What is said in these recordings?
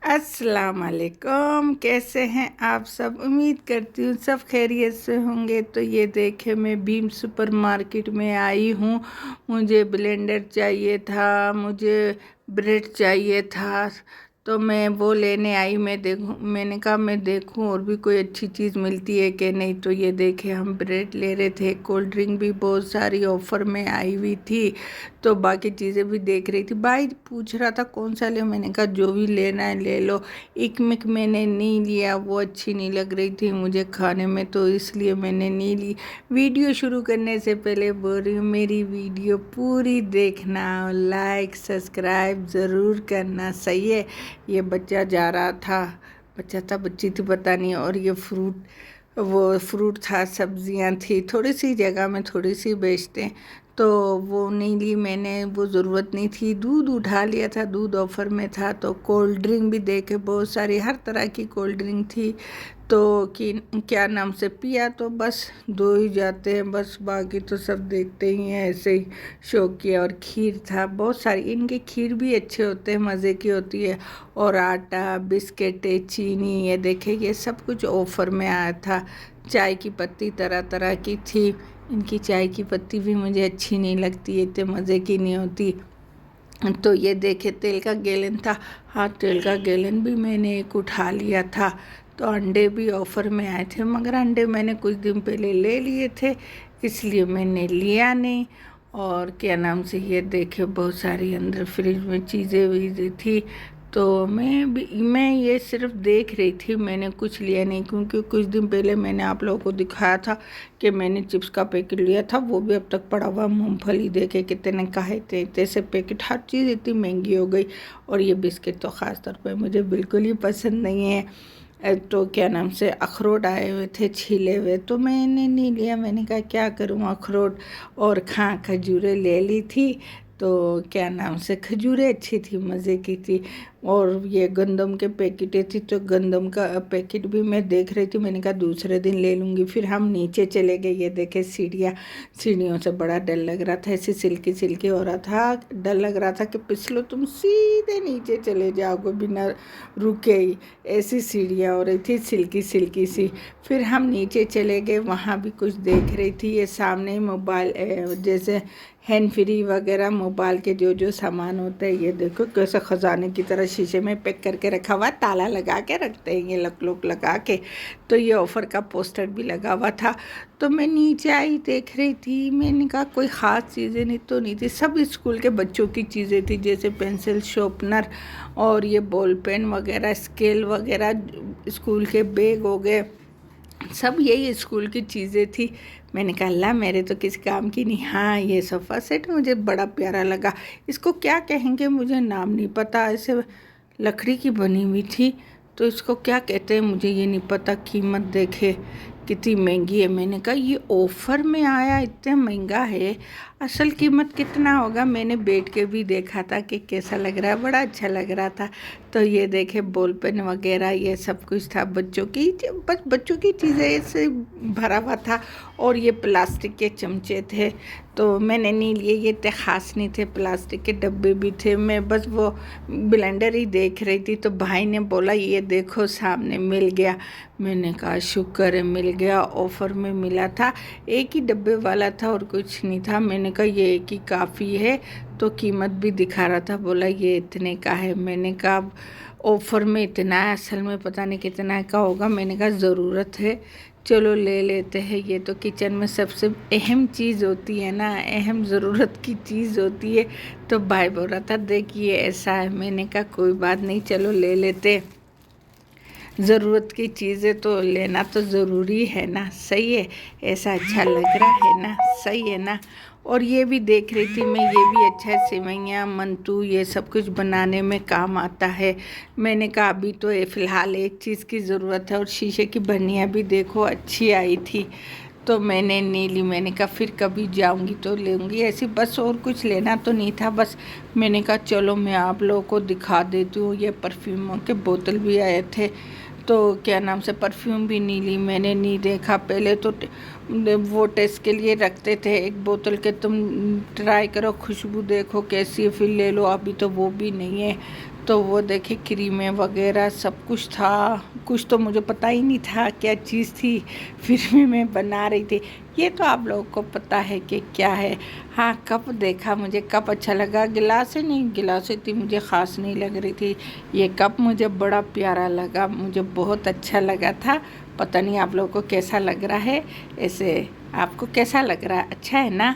अस्सलाम वालेकुम। कैसे हैं आप सब? उम्मीद करती हूँ सब खैरियत से होंगे। तो ये देखे मैं भीम सुपरमार्केट में आई हूँ। मुझे ब्लेंडर चाहिए था, मुझे ब्रेड चाहिए था, तो मैं वो लेने आई। मैंने कहा मैं देखूं और भी कोई अच्छी चीज़ मिलती है कि नहीं। तो ये देखे हम ब्रेड ले रहे थे, कोल्ड ड्रिंक भी बहुत सारी ऑफ़र में आई हुई थी, तो बाकी चीज़ें भी देख रही थी। भाई पूछ रहा था कौन सा ले, मैंने कहा जो भी लेना है ले लो। एक मिक मैंने नहीं लिया, वो अच्छी नहीं लग रही थी मुझे खाने में, तो इसलिए मैंने नहीं ली। वीडियो शुरू करने से पहले बोल रही हूँ मेरी वीडियो पूरी देखना, लाइक सब्सक्राइब ज़रूर करना, सही है। ये बच्चा जा रहा था, बच्चा था बच्ची थी पता नहीं, और ये फ्रूट था, सब्जियां थी, थोड़ी सी जगह में थोड़ी सी बेचते हैं, तो वो नहीं ली मैंने, वो ज़रूरत नहीं थी। दूध उठा लिया था, दूध ऑफ़र में था। तो कोल्ड ड्रिंक भी देखे, बहुत सारी हर तरह की कोल्ड ड्रिंक थी, तो कि क्या नाम से पिया तो बस दो ही जाते हैं बस, बाकी तो सब देखते ही हैं ऐसे ही शौक किया। और खीर था बहुत सारी, इनके खीर भी अच्छे होते हैं, मज़े की होती है। और आटा, बिस्किट, चीनी, ये देखे ये सब कुछ ऑफ़र में आया था। चाय की पत्ती तरह तरह की थी। इनकी चाय की पत्ती भी मुझे अच्छी नहीं लगती, इतने मज़े की नहीं होती। तो ये देखे तेल का गैलन था, हाँ तेल का गैलन भी मैंने एक उठा लिया था। तो अंडे भी ऑफ़र में आए थे, मगर अंडे मैंने कुछ दिन पहले ले लिए थे, इसलिए मैंने लिया नहीं। और क्या नाम से ये देखे बहुत सारी अंदर फ्रिज में चीज़ें वीज़ें थी, तो मैं ये सिर्फ देख रही थी, मैंने कुछ लिया नहीं। क्योंकि कुछ दिन पहले मैंने आप लोगों को दिखाया था कि मैंने चिप्स का पैकेट लिया था, वो भी अब तक पड़ा हुआ। मूंगफली देखे कितने का है, इतने से पैकेट, हर चीज़ इतनी महंगी हो गई। और ये बिस्किट तो ख़ास तौर पे मुझे बिल्कुल ही पसंद नहीं है। तो क्या नाम से अखरोट आए हुए थे छीले हुए, तो मैंने नहीं लिया। मैंने कहा क्या करूँ, अखरोट और खजूरें ले ली थी। तो क्या नाम से खजूरें अच्छी थी, मज़े की थी। और ये गंदम के पैकेटें थी, तो गंदम का पैकेट भी मैं देख रही थी, मैंने कहा दूसरे दिन ले लूँगी। फिर हम नीचे चले गए, ये देखे सीढ़ियों से बड़ा डर लग रहा था, ऐसे सिल्की सिल्की हो रहा था, डर लग रहा था कि फिसलो तुम सीधे नीचे चले जाओगे बिना रुके ही, ऐसी सीढ़ियाँ हो रही थी सिल्की सिल्की सी। फिर हम नीचे चले गए, वहाँ भी कुछ देख रही थी। ये सामने मोबाइल जैसे हैंड फ्री वगैरह मोबाइल के जो सामान होते हैं, ये देखो कैसे ख़जाने की तरह शीशे में पैक करके रखा हुआ, ताला लगा के रखते हैं ये लक लगा के। तो ये ऑफ़र का पोस्टर भी लगा हुआ था। तो मैं नीचे आई, देख रही थी, मैंने कहा कोई ख़ास चीज़ें नहीं तो नहीं थी, सब स्कूल के बच्चों की चीज़ें थी, जैसे पेंसिल शार्पनर और ये बॉल पेन वगैरह, स्केल वगैरह, स्कूल के बैग हो गए, सब यही स्कूल की चीज़ें थी। मैंने कहा अल्लाह मेरे तो किसी काम की नहीं। हाँ ये सोफ़ा सेट मुझे बड़ा प्यारा लगा, इसको क्या कहेंगे मुझे नाम नहीं पता, ऐसे लकड़ी की बनी हुई थी, तो इसको क्या कहते हैं मुझे ये नहीं पता। कीमत देखे कितनी महंगी है, मैंने कहा ये ऑफ़र में आया इतना महंगा है, असल कीमत कितना होगा। मैंने बैठ के भी देखा था कि कैसा लग रहा है, बड़ा अच्छा लग रहा था। तो ये देखे बॉल पेन वगैरह ये सब कुछ था, बच्चों की बस बच्चों की चीज़ें से भरा हुआ था। और ये प्लास्टिक के चमचे थे, तो मैंने नहीं लिए, ये इतने ख़ास नहीं थे। प्लास्टिक के डब्बे भी थे, मैं बस वो ब्लेंडर ही देख रही थी, तो भाई ने बोला ये देखो सामने मिल गया। मैंने कहा शुक्र है मिल गया, ऑफ़र में मिला था, एक ही डब्बे वाला था और कुछ नहीं था। मैंने कहा ये एक ही काफ़ी है, तो कीमत भी दिखा रहा था, बोला ये इतने का है। मैंने कहा ऑफ़र में इतना है, असल में पता नहीं कितना का होगा। मैंने कहा ज़रूरत है चलो ले लेते हैं, ये तो किचन में सबसे अहम चीज़ होती है ना, अहम ज़रूरत की चीज़ होती है। तो भाई बोल रहा था देखिए ऐसा है, मैंने कहा कोई बात नहीं चलो ले लेते, ज़रूरत की चीज़ें तो लेना तो ज़रूरी है ना, सही है। ऐसा अच्छा लग रहा है ना, सही है ना। और ये भी देख रही थी मैं, ये भी अच्छा है, सेवइयाँ मंतू ये सब कुछ बनाने में काम आता है। मैंने कहा अभी तो फ़िलहाल एक चीज़ की ज़रूरत है। और शीशे की बर्नियाँ भी देखो अच्छी आई थी, तो मैंने नहीं ली। मैंने कहा फिर कभी जाऊंगी तो लूँगी ऐसी, बस और कुछ लेना तो नहीं था। बस मैंने कहा चलो मैं आप लोगों को दिखा देती हूँ। ये परफ्यूमों के बोतल भी आए थे, तो क्या नाम से परफ्यूम भी नहीं ली, मैंने नहीं देखा। पहले तो वो टेस्ट के लिए रखते थे एक बोतल के, तुम ट्राई करो खुशबू देखो कैसी है फिर ले लो, अभी तो वो भी नहीं है। तो वो देखे क्रीमें वगैरह सब कुछ था। कुछ तो मुझे पता ही नहीं था क्या चीज़ थी, फिर भी मैं बना रही थी। ये तो आप लोगों को पता है कि क्या है। हाँ, कप देखा, मुझे कप अच्छा लगा। गिलासें नहीं, गिलासें थी मुझे ख़ास नहीं लग रही थी। ये कप मुझे बड़ा प्यारा लगा, मुझे बहुत अच्छा लगा था। पता नहीं आप लोगों को कैसा लग रहा है। ऐसे आपको कैसा लग रहा है? अच्छा है ना?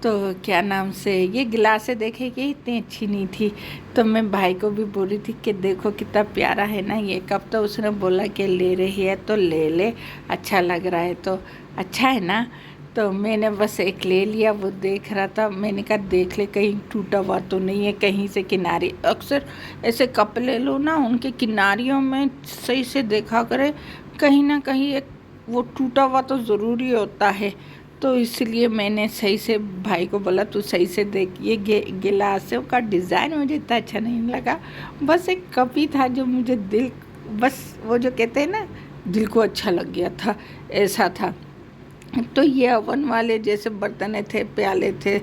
तो क्या नाम से ये गिलासें देखे कि इतनी अच्छी नहीं थी। तो मैं भाई को भी बोल रही थी कि देखो कितना प्यारा है ना ये कप। तो उसने बोला कि ले रही है तो ले ले, अच्छा लग रहा है तो अच्छा है ना। तो मैंने बस एक ले लिया, वो देख रहा था। मैंने कहा देख ले कहीं टूटा हुआ तो नहीं है, कहीं से किनारे। अक्सर ऐसे कप ले लो ना, उनके किनारियों में सही से देखा करे, कहीं ना कहीं एक वो टूटा हुआ तो ज़रूरी होता है। तो इसलिए मैंने सही से भाई को बोला तू सही से देख। ये गिलासों का डिज़ाइन मुझे इतना अच्छा नहीं लगा, बस एक कप ही था जो मुझे दिल, बस वो जो कहते हैं ना, दिल को अच्छा लग गया था, ऐसा था। तो ये ओवन वाले जैसे बर्तन थे, प्याले थे,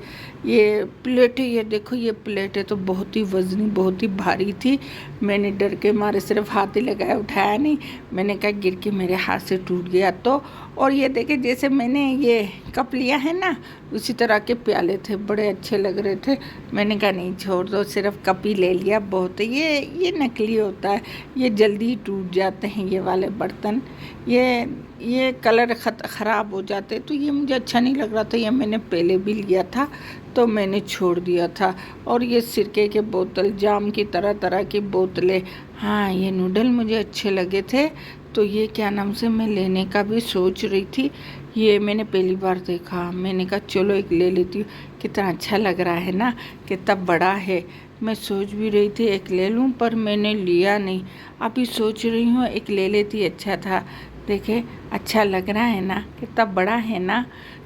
ये प्लेटें, ये देखो ये प्लेटें तो बहुत ही वज़नी, बहुत ही भारी थी। मैंने डर के मारे सिर्फ हाथ ही लगाया, उठाया नहीं। मैंने कहा गिर के मेरे हाथ से टूट गया तो। और ये देखे जैसे मैंने ये कप लिया है ना, उसी तरह के प्याले थे, बड़े अच्छे लग रहे थे। मैंने कहा नहीं छोड़ दो, सिर्फ कप ही ले लिया बहुत है। ये नकली होता है, ये जल्दी ही टूट जाते हैं ये वाले बर्तन। ये कलर ख़राब हो जाते, तो ये मुझे अच्छा नहीं लग रहा था। ये मैंने पहले भी लिया था तो मैंने छोड़ दिया था। और ये सिरके के बोतल, जाम की तरह तरह की बोतलें, हाँ ये नूडल मुझे अच्छे लगे थे। तो ये क्या नाम से मैं लेने का भी सोच रही थी। ये मैंने पहली बार देखा, मैंने कहा चलो एक ले लेती हूँ। कितना अच्छा लग रहा है ना, कितना बड़ा है। मैं सोच भी रही थी एक ले लूँ, पर मैंने लिया नहीं। अभी सोच रही हूँ एक ले लेती, अच्छा था। देखे अच्छा लग रहा है ना, कितना बड़ा है ना।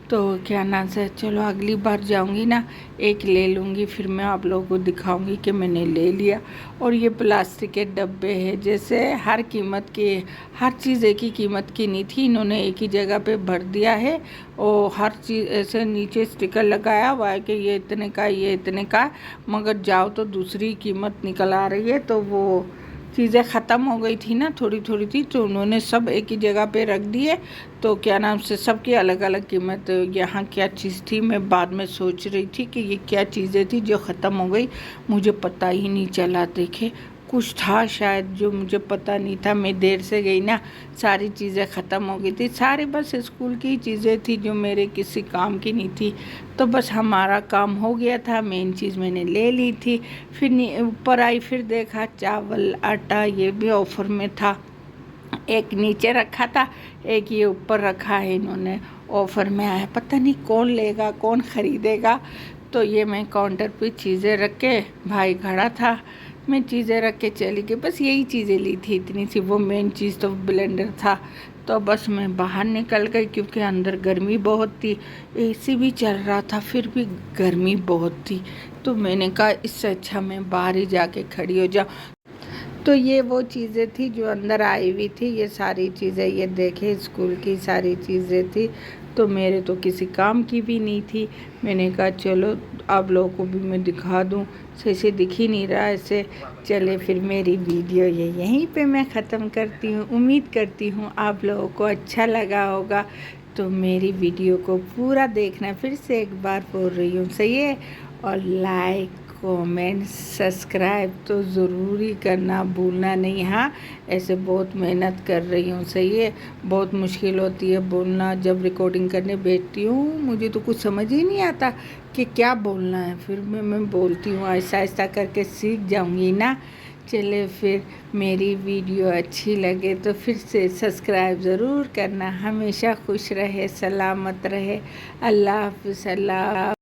तो क्या नाम से चलो अगली बार जाऊंगी ना एक ले लूँगी, फिर मैं आप लोगों को दिखाऊंगी कि मैंने ले लिया। और ये प्लास्टिक के डब्बे हैं, जैसे हर कीमत के, हर चीज़ एक ही कीमत की नहीं थी, इन्होंने एक ही जगह पे भर दिया है। और हर चीज़ ऐसे नीचे स्टिकर लगाया हुआ है कि ये इतने का, ये इतने का, मगर जाओ तो दूसरी कीमत निकल आ रही है। तो वो चीज़ें ख़त्म हो गई थी ना, थोड़ी थोड़ी थी, तो उन्होंने सब एक ही जगह पे रख दिए। तो क्या नाम से सबकी अलग अलग कीमत। यहाँ क्या चीज़ थी मैं बाद में सोच रही थी कि ये क्या चीज़ें थी जो ख़त्म हो गई, मुझे पता ही नहीं चला। देखे कुछ था शायद जो मुझे पता नहीं था, मैं देर से गई ना, सारी चीज़ें ख़त्म हो गई थी। सारी बस स्कूल की चीज़ें थी जो मेरे किसी काम की नहीं थी। तो बस हमारा काम हो गया था, मेन चीज़ मैंने ले ली थी। फिर ऊपर आई, फिर देखा चावल आटा ये भी ऑफ़र में था। एक नीचे रखा था, एक ये ऊपर रखा है, इन्होंने ऑफ़र में आया। पता नहीं कौन लेगा, कौन ख़रीदेगा। तो ये मैं काउंटर पे चीज़ें रख के, भाई खड़ा था, मैं चीज़ें रख के चली गई। बस यही चीज़ें ली थी, इतनी सी। वो मेन चीज़ तो ब्लेंडर था। तो बस मैं बाहर निकल गई क्योंकि अंदर गर्मी बहुत थी, एसी भी चल रहा था, फिर भी गर्मी बहुत थी। तो मैंने कहा इससे अच्छा मैं बाहर ही जाके खड़ी हो जाऊँ। तो ये वो चीज़ें थी जो अंदर आई हुई थी, ये सारी चीज़ें, ये देखे स्कूल की सारी चीज़ें थी। तो मेरे तो किसी काम की भी नहीं थी। मैंने कहा चलो आप लोगों को भी मैं दिखा दूँ, सही से दिख ही नहीं रहा ऐसे। चले फिर मेरी वीडियो ये यहीं पे मैं ख़त्म करती हूँ। उम्मीद करती हूँ आप लोगों को अच्छा लगा होगा। तो मेरी वीडियो को पूरा देखना, फिर से एक बार बोल रही हूँ, सही है। और लाइक कमेंट सब्सक्राइब तो ज़रूरी करना भूलना नहीं। हाँ ऐसे बहुत मेहनत कर रही हूँ, सही है। बहुत मुश्किल होती है बोलना, जब रिकॉर्डिंग करने बैठती हूँ मुझे तो कुछ समझ ही नहीं आता कि क्या बोलना है। फिर मैं बोलती हूँ, ऐसा ऐसा करके सीख जाऊँगी ना। चले फिर मेरी वीडियो अच्छी लगे तो फिर से सब्सक्राइब ज़रूर करना। हमेशा खुश रहे, सलामत रहे। अल्लाह हाफ़िज़। अल्लाह।